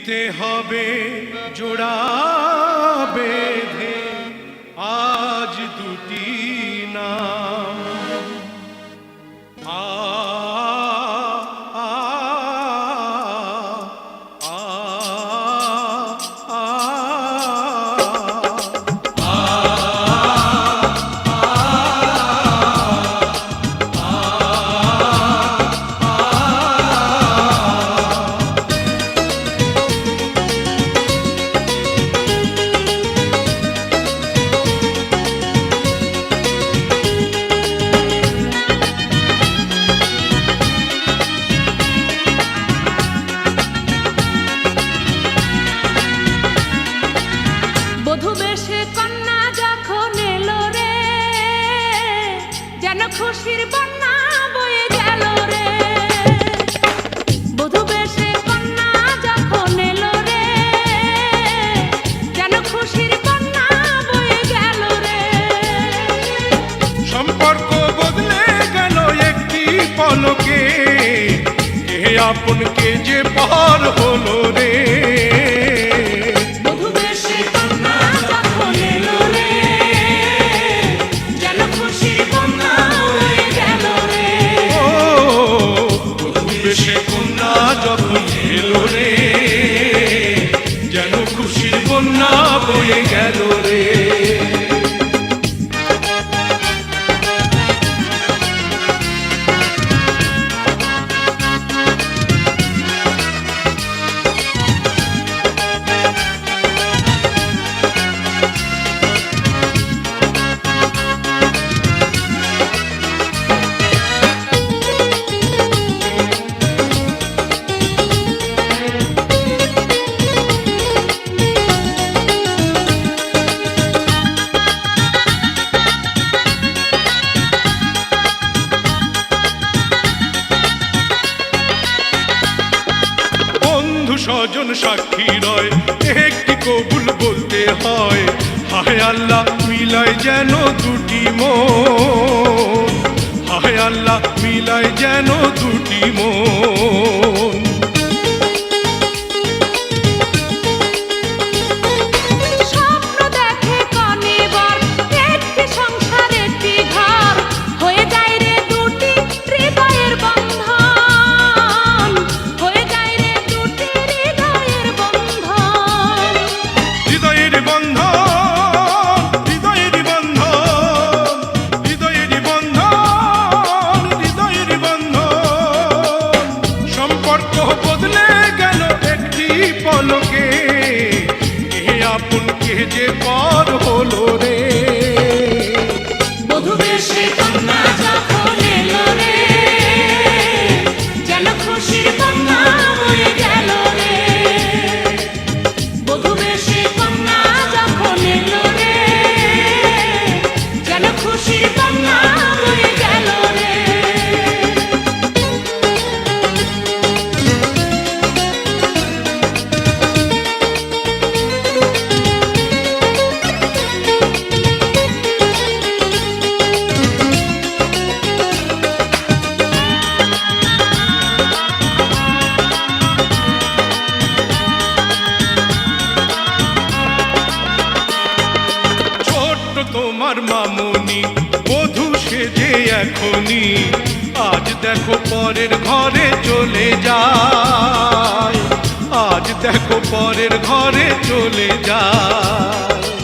দিতে হবে জোড়া বেঁধে আজ দুটি নাম আ আ আ খুশির বন্যা বয়ে গেল রে বধূ বেশে কন্যা যখন এলো রে যেন খুশির বন্যা বয়ে গেল রে সম্পর্ক বদলে গেল একটি পলকে কে আপন কে যে পর হলো রে যখন এলো রে যেন খুশির বন্যা বয়ে গেল রে স্বজন সাক্ষী রয় একটি কবুল বলতে হয় হায় আল্লাহ মিলায় যেন দুটি মন হায় আল্লাহ মিলায় যেন দুটি মন বদলে গেল একটি পলকে কে আপন কে যে পর হলো রে বধূ বেশে কন্যা যখন এলো রে যেন খুশির বন্যা বয়ে গেল রে বধূ বেশে কন্যা যখন এলো রে যেন খুশির বন্যা বয়ে গেল রে তোমার মামুনি বধূ সেজে এখনি আজ দেখো পরের ঘরে চলে যায় আজ দেখো পরের ঘরে চলে যায়